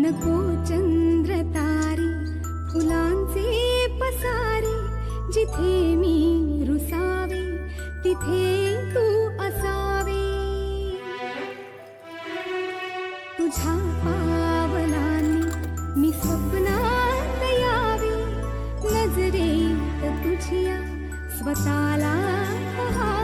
नको चंद्र तारे फुलांचे पसारे, जिथे मी रुसावे तिथे तू असावे. तुझ्या पावलांनी मी स्वप्नात यावे, नजरेत तुझ्या स्वतःला पहावे.